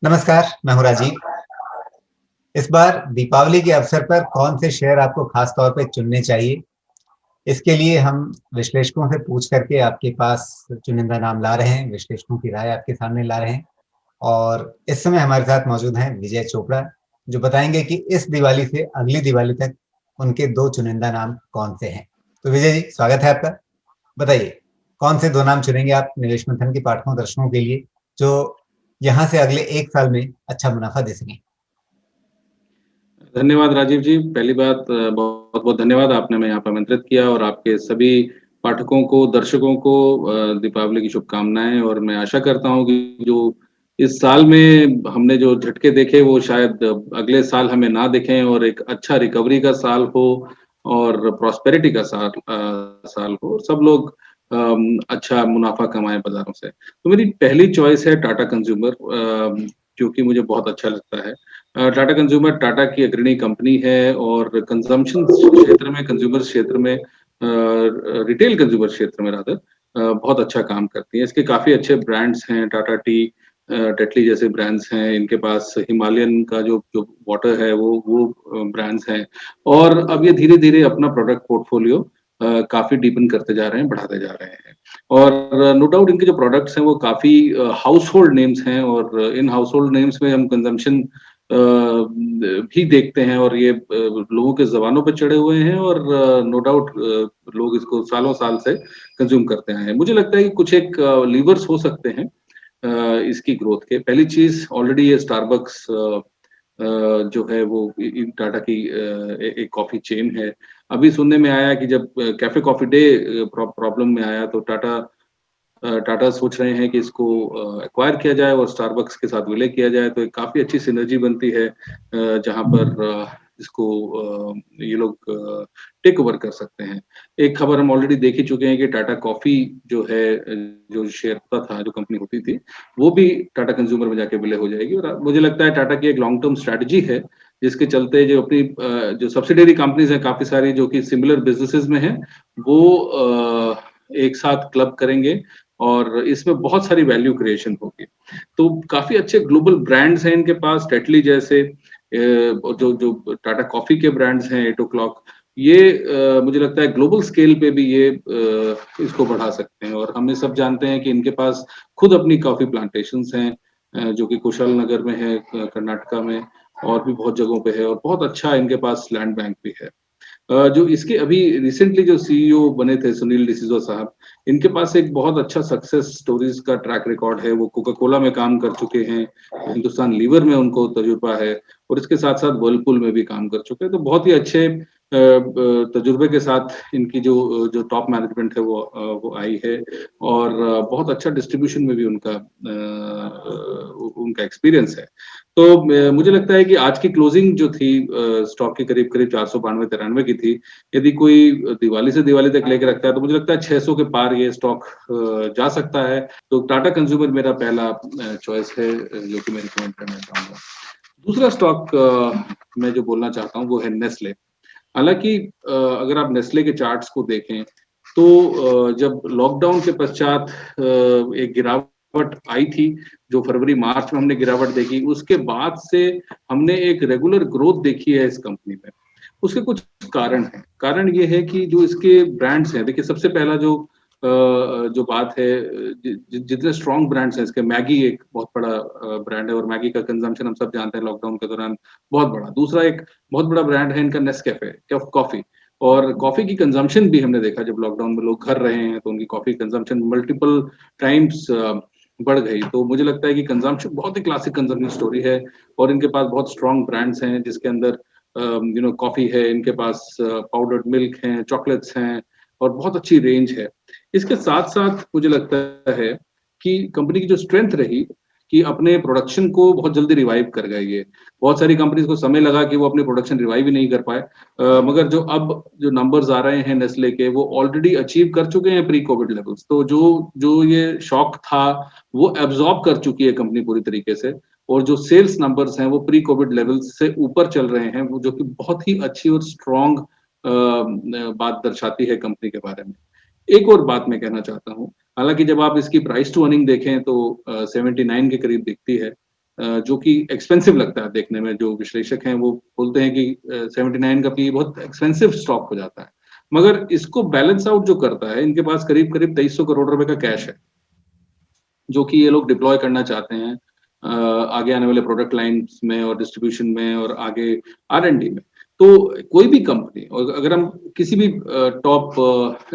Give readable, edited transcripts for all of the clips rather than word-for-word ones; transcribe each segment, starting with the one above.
नमस्कार, मैं हूँ राजीव। इस बार दीपावली के अवसर पर कौन से शेयर आपको खास तौर पे चुनने चाहिए? इसके लिए हम विश्लेषकों से पूछ करके आपके पास चुनिंदा नाम ला रहे हैं, विश्लेषकों की राय आपके सामने ला रहे हैं। और इस समय हमारे साथ मौजूद हैं विजय चोपड़ा, जो बताएंगे कि इस दिवाली से अगली दिवाली तक उनके 2 चुनिंदा नाम कौन से हैं। तो विजय जी, स्वागत है आपका। बताइए, कौन से 2 नाम चुनेंगे आप निवेश मंथन के पाठकों दर्शकों के लिए, जो यहाँ से अगले 1 साल में अच्छा मुनाफा दे सकें? धन्यवाद राजीव जी। पहली बात बहुत-बहुत धन्यवाद आपने हमें यहाँ पे आमंत्रित किया और आपके सभी पाठकों को, दर्शकों को दीपावली की शुभकामनाएँ और मैं आशा करता हूँ कि जो इस साल में हमने जो झटके देखे वो शायद अगले साल हमें ना दिखें और एक अच्छा रिकवरी का साल हो और प्रॉस्पेरिटी का साल हो। सब लोग अच्छा मुनाफा कमाएँ बाज़ारों से। तो मेरी पहली चॉइस है टाटा कंज्यूमर जो कि मुझे बहुत अच्छा लगता है। टाटा कंज्यूमर टाटा की अग्रणी कंपनी है और कंज्यूमर क्षेत्र में रिटेल कंज्यूमर क्षेत्र में रादर बहुत अच्छा काम करती है। इसके काफ़ी अच्छे ब्रांड्स हैं, टाटा टी, टेटली जैसे ब्रांड्स हैं, इनके पास हिमालयन का जो जो वाटर है वो ब्रांड्स हैं और अब ये धीरे-धीरे अपना प्रोडक्ट पोर्टफोलियो काफ़ी डीपन करते जा रहे हैं, बढ़ाते जा रहे हैं। और नो डाउट इनके जो प्रोडक्ट्स हैं वो काफ़ी हाउसहोल्ड नेम्स हैं और इन हाउसहोल्ड नेम्स में हम कंजम्पशन भी देखते हैं और ये लोगों के ज़बानों पे चढ़े हुए हैं और नो डाउट लोग इसको सालों-साल से कंज़्यूम करते आए हैं। मुझे लगता है कि कुछ एक लीवर्स हो सकते हैं इसकी ग्रोथ के। पहली चीज़ ऑलरेडी ये स्टारबक्स जो है वो इन टाटा की एक कॉफ़ी चेन है। अभी सुनने में आया कि जब कैफ़े कॉफ़ी डे प्रॉब्लम में आया तो टाटा सोच रहे हैं कि इसको एक्वायर किया जाए और स्टारबक्स के साथ विलय किया जाए, तो एक काफ़ी अच्छी सिनर्जी बनती है जहाँ पर इसको ये लोग टेक ओवर कर सकते हैं। एक खबर हम ऑलरेडी देख ही चुके हैं कि टाटा कॉफ़ी जो है जो शेयर होता था, जो कंपनी होती थी, वो भी टाटा कंज्यूमर में जाके विलय हो जाएगी और मुझे लगता है टाटा की एक लॉन्ग टर्म स्ट्रैटेजी है, जिसके चलते जो अपनी जो सब्सिडियरी कंपनीज़ हैं काफ़ी सारी जो कि सिमिलर बिज़नेसेस में हैं, वो एक साथ क्लब करेंगे और इसमें बहुत सारी वैल्यू क्रिएशन होगी। तो काफ़ी अच्छे ग्लोबल ब्रांड्स हैं इनके पास, टेटली जैसे जो जो टाटा कॉफ़ी के ब्रांड्स हैं, 8 o'clock ये मुझे लगता है ग्लोबल स्केल पे भी ये इसको बढ़ा सकते हैं और हम ये सब जानते हैं कि इनके पास खुद अपनी कॉफ़ी प्लांटेशंस हैं जो कि कुशाल नगर में है कर्नाटका में और भी बहुत जगहों पे है और बहुत अच्छा इनके पास लैंड बैंक भी है। जो इसके अभी रिसेंटली जो सीईओ बने थे सुनील डिसूज़ा साहब, इनके पास एक बहुत अच्छा सक्सेस स्टोरीज़ का ट्रैक रिकॉर्ड है। वो कोका कोला में काम कर चुके हैं, हिंदुस्तान लीवर में उनको तजुर्बा है और इसके साथ-साथ व्हर्लपूल में भी काम कर चुके हैं। तो बहुत ही अच्छे तजुर्बे के साथ इनकी जो जो टॉप मैनेजमेंट है वो आई है और बहुत अच्छा डिस्ट्रीब्यूशन में भी उनका एक्सपीरियंस है। तो मुझे लगता है कि आज की क्लोजिंग जो थी स्टॉक की करीब-करीब 492-93 की थी। यदि कोई दिवाली से दिवाली तक लेके रखता है तो मुझे लगता है 600 के पार ये स्टॉक जा सकता है। तो टाटा कंज्यूमर मेरा पहला चॉइस है जो कि मैं रिकमेंड करना चाहूँगा। दूसरा स्टॉक मैं जो बोलना चाहता हूँ वो है नेस्ले। हालाँकि अगर आप नेस्ले के चार्ट्स को देखें तो जब लॉकडाउन के पश्चात एक गिरावट आई थी, जो फरवरी-मार्च में हमने गिरावट देखी, उसके बाद से हमने एक रेगुलर ग्रोथ देखी है इस कंपनी में। उसके कुछ कारण हैं। कारण ये है कि जो इसके ब्रांड्स हैं, देखिए सबसे पहला जो बात है जितने स्ट्रॉन्ग ब्रांड्स हैं इसके मैगी एक बहुत बड़ा ब्रांड है और मैगी का कंजम्पशन हम सब जानते हैं लॉकडाउन के दौरान बहुत बड़ा। दूसरा एक बहुत बड़ा ब्रांड है इनका नेस्कैफे कॉफ़ी और कॉफ़ी की कंजम्पशन भी हमने देखा जब लॉकडाउन में लोग घर रहे हैं तो उनकी कॉफ़ी कंजम्पशन मल्टीपल टाइम्स बढ़ गई। तो मुझे लगता है कि कंजम्पशन बहुत ही क्लासिक कंजम्पशन स्टोरी है और इनके पास बहुत स्ट्रॉन्ग ब्रांड्स हैं जिसके अंदर कॉफ़ी है, इनके पास पाउडर्ड मिल्क हैं, चॉकलेट्स हैं और बहुत अच्छी रेंज है। इसके साथ-साथ मुझे लगता है कि कंपनी की जो स्ट्रेंथ रही कि अपने प्रोडक्शन को बहुत जल्दी रिवाइव कर गए ये। बहुत सारी कंपनीज़ को समय लगा कि वो अपनी प्रोडक्शन रिवाइव ही नहीं कर पाए। मगर जो नंबर्स आ रहे हैं नेस्ले के वो ऑलरेडी अचीव कर चुके हैं प्री कोविड लेवल्स। तो जो जो ये शॉक था वो एब्ज़ॉर्ब कर चुकी है कंपनी पूरी तरीके से और जो सेल्स नंबर्स हैं वो प्री कोविड लेवल्स से ऊपर चल रहे हैं, वो जो कि बहुत ही अच्छी और स्ट्रॉन्ग बात दर्शाती है कंपनी के बारे में। एक और बात मैं कहना चाहता हूँ, हालाँकि जब आप इसकी प्राइस टू अर्निंग देखें तो 79 के करीब दिखती है। जो कि एक्सपेंसिव लगता है देखने में। जो विश्लेषक हैं वो बोलते हैं कि 79 का पी बहुत एक्सपेंसिव स्टॉक हो जाता है, मगर इसको बैलेंस आउट जो करता है, इनके पास करीब करीब 2300 करोड़ रुपए का कैश है, जो कि ये लोग डिप्लॉय करना चाहते हैं आगे आने वाले प्रोडक्ट लाइन्स में और डिस्ट्रीब्यूशन में और आगे R&D में। तो कोई भी कंपनी, और अगर हम किसी भी टॉप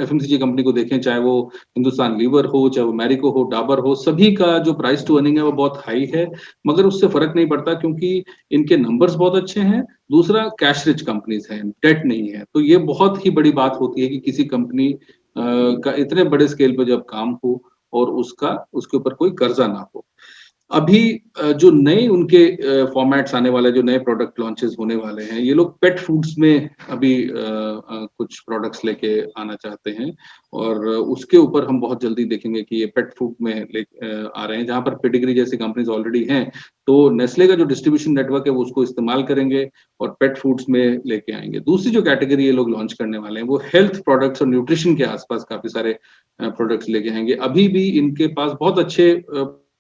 FMCG कंपनी को देखें, चाहे वो हिंदुस्तान लीवर हो, चाहे वो मैरिको हो, डाबर हो, सभी का जो प्राइस टू अर्निंग है वो बहुत हाई है, मगर उससे फर्क नहीं पड़ता क्योंकि इनके नंबर्स बहुत अच्छे हैं। दूसरा, कैश रिच कंपनीज हैं, डेट नहीं है। तो ये बहुत ही बड़ी बात होती है कि किसी कंपनी का इतने बड़े स्केल पे जब काम हो और उसके ऊपर कोई कर्जा ना हो। अभी जो नए उनके फॉर्मेट्स आने वाले, जो नए प्रोडक्ट लॉन्चेस होने वाले हैं, ये लोग पेट फूड्स में अभी कुछ प्रोडक्ट्स लेके आना चाहते हैं, और उसके ऊपर हम बहुत जल्दी देखेंगे कि ये पेट फूड में आ रहे हैं, जहां पर पेडिग्री जैसी कंपनीज ऑलरेडी हैं। तो नेस्ले का जो डिस्ट्रीब्यूशन नेटवर्क है वो उसको इस्तेमाल करेंगे और पेट फूड्स में लेके आएंगे। दूसरी जो कैटेगरी ये लोग लॉन्च करने वाले हैं वो हेल्थ प्रोडक्ट्स और न्यूट्रिशन के आसपास काफी सारे प्रोडक्ट्स लेके आएंगे। अभी भी इनके पास बहुत अच्छे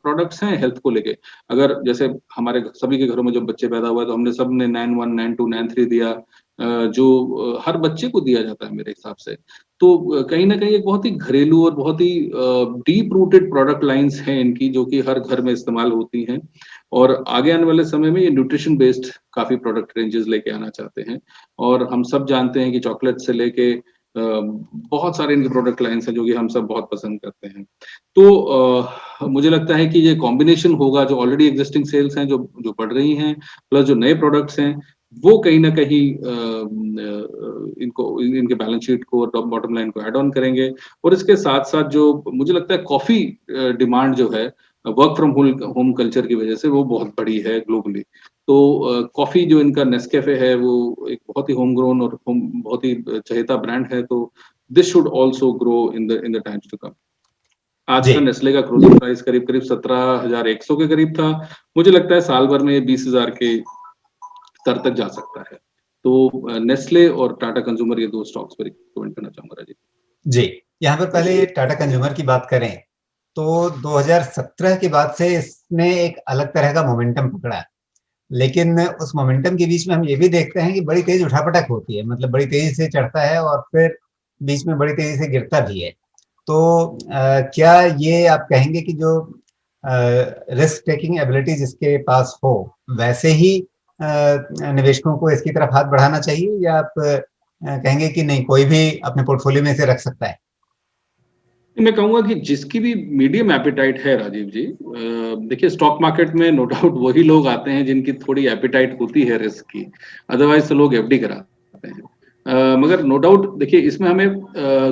प्रोडक्ट्स हैं हेल्थ को लेके। अगर जैसे हमारे सभी के घरों में जब बच्चे पैदा हुए तो हमने सबने 9-1, 9-2, 9-3 दिया, जो हर बच्चे को दिया जाता है मेरे हिसाब से। तो कहीं ना कहीं एक बहुत ही घरेलू और बहुत ही डीप रूटेड प्रोडक्ट लाइंस हैं इनकी, जो कि हर घर में इस्तेमाल होती हैं, और आगे आने वाले समय में ये न्यूट्रिशन बेस्ड काफी प्रोडक्ट रेंजेस लेके आना चाहते हैं। और हम सब जानते हैं कि चॉकलेट से लेके बहुत सारे इनके प्रोडक्ट लाइंस हैं जो कि हम सब बहुत पसंद करते हैं। तो मुझे लगता है कि ये कॉम्बिनेशन होगा, जो ऑलरेडी एग्जिस्टिंग सेल्स हैं जो जो बढ़ रही हैं, प्लस जो नए प्रोडक्ट्स हैं, वो कहीं ना कहीं इनके बैलेंस शीट को, टॉप बॉटम लाइन को ऐड ऑन करेंगे। और इसके साथ साथ जो मुझे लगता है कॉफी डिमांड जो है वर्क फ्रॉम होम कल्चर की वजह से वो बहुत बड़ी है ग्लोबली। तो कॉफी जो इनका नेस्कैफे है वो एक बहुत ही होम ग्रोन और बहुत ही चहेता ब्रांड है। तो this should also grow in the times to come. आज का नेस्ले का क्लोजिंग प्राइस करीब करीब 17,100 के करीब था। मुझे लगता है साल भर में 20,000 के स्तर तक जा सकता है। तो नेस्ले और टाटा कंज्यूमर, ये दो स्टॉक्स पर कमेंट करना चाहूंगा राजीव जी। यहाँ पर पहले टाटा कंज्यूमर की बात करें तो 2017 के बाद से इसने एक अलग तरह का मोमेंटम पकड़ा, लेकिन उस मोमेंटम के बीच में हम ये भी देखते हैं कि बड़ी तेज उठापटक होती है, मतलब बड़ी तेजी से चढ़ता है और फिर बीच में बड़ी तेजी से गिरता भी है। तो क्या ये आप कहेंगे कि जो रिस्क टेकिंग एबिलिटी जिसके पास हो वैसे ही निवेशकों को इसकी तरफ हाथ बढ़ाना चाहिए, या आप कहेंगे कि नहीं, कोई भी अपने पोर्टफोलियो में से रख सकता है? मैं कहूंगा कि जिसकी भी मीडियम एपिटाइट है राजीव जी, देखिए स्टॉक मार्केट में नो डाउट वही लोग आते हैं जिनकी थोड़ी एपिटाइट होती है रिस्क की, अदरवाइज तो लोग FD कराते हैं। मगर नो डाउट देखिए इसमें हमें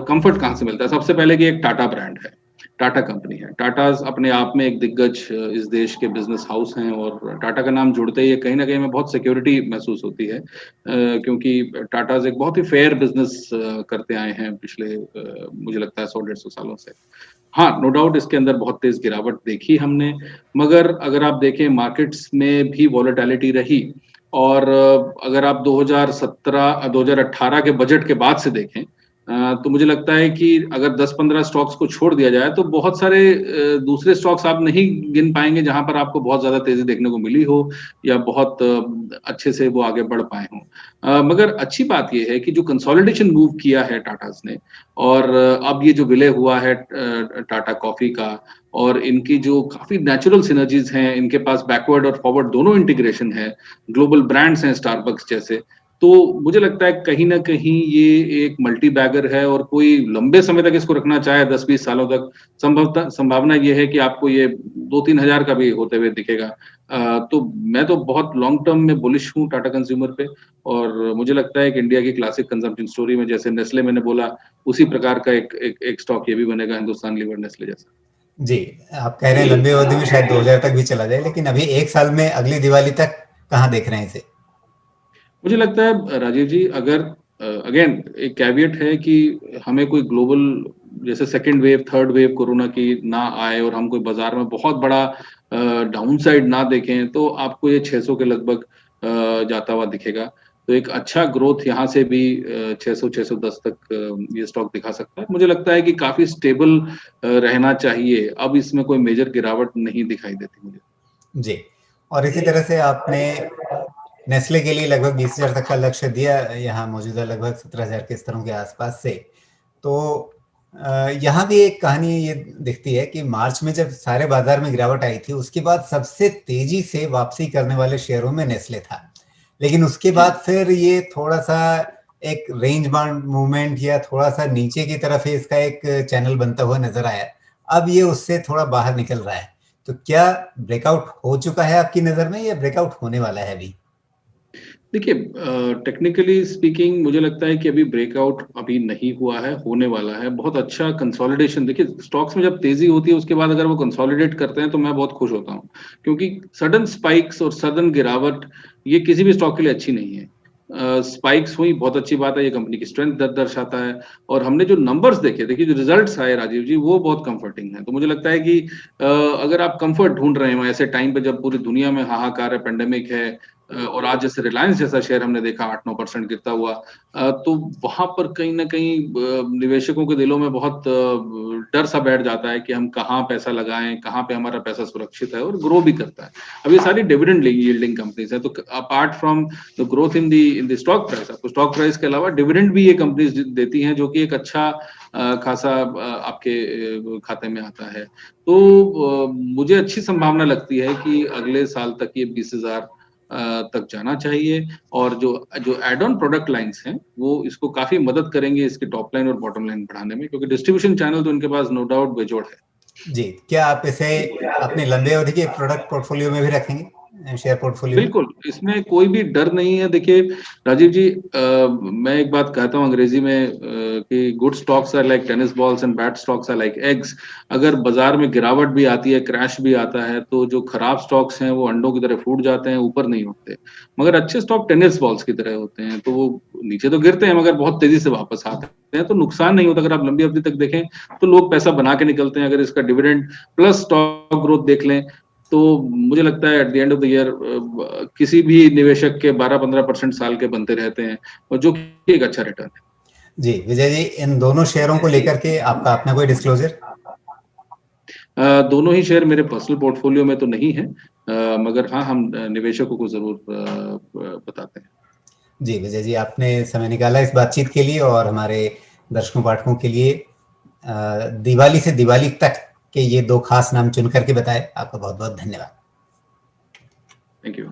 कंफर्ट कहाँ से मिलता है? सबसे पहले कि एक टाटा ब्रांड है, टाटा कंपनी है। टाटा अपने आप में एक दिग्गज इस देश के बिजनेस हाउस हैं, और टाटा का नाम जुड़ते ही कहीं ना कहीं में बहुत सिक्योरिटी महसूस होती है, क्योंकि टाटा एक बहुत ही फेयर बिजनेस करते आए हैं पिछले मुझे लगता है 100-150 सालों से। हाँ, नो डाउट इसके अंदर बहुत तेज गिरावट देखी हमने, मगर अगर आप देखें मार्केट्स में भी वॉलेटिलिटी रही, और अगर आप 2018 के बजट के बाद से देखें, तो मुझे लगता है कि अगर 10-15 स्टॉक्स को छोड़ दिया जाए तो बहुत सारे दूसरे स्टॉक्स आप नहीं गिन पाएंगे जहां पर आपको बहुत ज्यादा तेजी देखने को मिली हो या बहुत अच्छे से वो आगे बढ़ पाए हों। मगर अच्छी बात यह है कि जो कंसोलिडेशन मूव किया है टाटास ने, और अब ये जो विलय हुआ है टाटा कॉफी का, और इनकी जो काफी नेचुरल सिनर्जीज हैं, इनके पास बैकवर्ड और फॉरवर्ड दोनों इंटीग्रेशन है, ग्लोबल ब्रांड्स हैं स्टारबक्स जैसे। तो मुझे लगता है कहीं ना कहीं ये एक मल्टी बैगर है, और कोई लंबे समय तक इसको रखना चाहे 10-20 सालों तक, संभावना ये है कि आपको ये 2-3 हजार का भी होते हुए दिखेगा। तो मैं तो बहुत लॉन्ग टर्म में बुलिश हूँ टाटा कंज्यूमर पे, और मुझे लगता है कि इंडिया की क्लासिक कंजम्पशन स्टोरी में जैसे नेस्ले मैंने बोला, उसी प्रकार का एक स्टॉक ये भी बनेगा, हिंदुस्तान लीवर नेस्ले जैसा। जी, आप कह रहे हैं लंबी अवधि में शायद 2000 तक भी चला जाए, लेकिन अभी एक साल में अगली दिवाली तक कहाँ देख रहे हैं इसे? मुझे लगता है राजीव जी, अगर अगेन एक कैवियट है कि हमें कोई ग्लोबल जैसे second wave, third wave corona की ना आए, और हम कोई बाजार में बहुत बड़ा डाउन साइड ना देखें, तो आपको ये 600 के लगभग जाता हुआ दिखेगा। तो एक अच्छा ग्रोथ यहाँ से भी 600-610 तक ये स्टॉक दिखा सकता है। मुझे लगता है कि काफी स्टेबल रहना चाहिए, अब इसमें कोई मेजर गिरावट नहीं दिखाई देती मुझे। जी, और इसी तरह से आपने नेस्ले के लिए लगभग 20,000 तक का लक्ष्य दिया, यहाँ मौजूदा लगभग 17,000 के स्तरों के आसपास से। तो यहाँ भी एक कहानी ये दिखती है कि मार्च में जब सारे बाजार में गिरावट आई थी, उसके बाद सबसे तेजी से वापसी करने वाले शेयरों में नेस्ले था, लेकिन उसके बाद फिर ये थोड़ा सा एक रेंज बाउंड मूवमेंट या थोड़ा सा नीचे की तरफ इसका एक चैनल बनता हुआ नजर आया। अब ये उससे थोड़ा बाहर निकल रहा है, तो क्या ब्रेकआउट हो चुका है आपकी नजर में या ब्रेकआउट होने वाला है अभी? देखिए, टेक्निकली स्पीकिंग मुझे लगता है कि अभी ब्रेकआउट अभी नहीं हुआ है, होने वाला है। बहुत अच्छा कंसोलिडेशन, देखिए स्टॉक्स में जब तेजी होती है उसके बाद अगर वो कंसोलिडेट करते हैं तो मैं बहुत खुश होता हूँ, क्योंकि सडन स्पाइक्स और सडन गिरावट ये किसी भी स्टॉक के लिए अच्छी नहीं है। स्पाइक्स हुई बहुत अच्छी बात है, ये कंपनी की स्ट्रेंथ दर्शाता है, और हमने जो नंबर्स देखे, देखिए जो रिजल्ट्स आए राजीव जी, वो बहुत कंफर्टिंग है। तो मुझे लगता है कि अगर आप कंफर्ट ढूंढ रहे हो ऐसे टाइम पे जब पूरी दुनिया में हाहाकार है, पेंडेमिक है, और आज जैसे रिलायंस जैसा शेयर हमने देखा 8-9% गिरता हुआ, तो वहां पर कहीं ना कहीं निवेशकों के दिलों में बहुत डर सा बैठ जाता है कि हम कहाँ पैसा लगाएं, कहाँ पे हमारा पैसा सुरक्षित है और ग्रो भी करता है। अब ये सारी डिविडेंड यील्डिंग कंपनीज है, तो apart from the growth in the stock price, आपको स्टॉक प्राइस के अलावा डिविडेंड भी ये कंपनीज देती हैं, जो कि एक अच्छा खासा आपके खाते में आता है। तो मुझे अच्छी संभावना लगती है कि अगले साल तक ये 20,000 तक जाना चाहिए, और जो जो एड ऑन प्रोडक्ट लाइंस हैं वो इसको काफी मदद करेंगे इसकी टॉप लाइन और बॉटम लाइन बढ़ाने में, क्योंकि डिस्ट्रीब्यूशन चैनल तो इनके पास नो डाउट बेजोड़ है। जी, क्या आप इसे अपने लंबे अवधि के प्रोडक्ट पोर्टफोलियो में भी रखेंगे, शेयर पोर्टफोलियो में? बिल्कुल, इसमें कोई भी डर नहीं है। देखिए राजीव जी, मैं एक बात कहता हूँ अंग्रेजी में कि good stocks are like tennis balls and bad stocks are like eggs. अगर बाजार में गिरावट भी आती है, क्रैश भी आता है, तो जो खराब स्टॉक्स हैं वो अंडों की तरह फूट जाते हैं, ऊपर नहीं होते। मगर अच्छे स्टॉक टेनिस बॉल्स की तरह होते हैं, तो वो नीचे तो गिरते हैं मगर बहुत तेजी से वापस आते हैं, तो नुकसान नहीं होता। अगर आप लंबी अवधि तक देखें तो लोग पैसा बना के निकलते हैं। अगर इसका डिविडेंड प्लस स्टॉक ग्रोथ देख लें तो मुझे लगता है at the end of the year किसी भी निवेशक के 12-15% साल के बनते रहते हैं, और जो कि एक अच्छा रिटर्न है। जी विजय जी, इन दोनों शेयरों को लेकर के आपका अपना कोई डिस्क्लोजर? दोनों ही शेयर मेरे पर्सनल पोर्टफोलियो में तो नहीं है, मगर हाँ, हम निवेशकों को जरूर बताते हैं। जी विजय जी, आपने समय निकाला इस बातचीत के लिए और हमारे दर्शकों पाठकों के लिए दिवाली से दिवाली तक के ये दो खास नाम चुन करके बताए। आपका बहुत बहुत धन्यवाद। Thank you.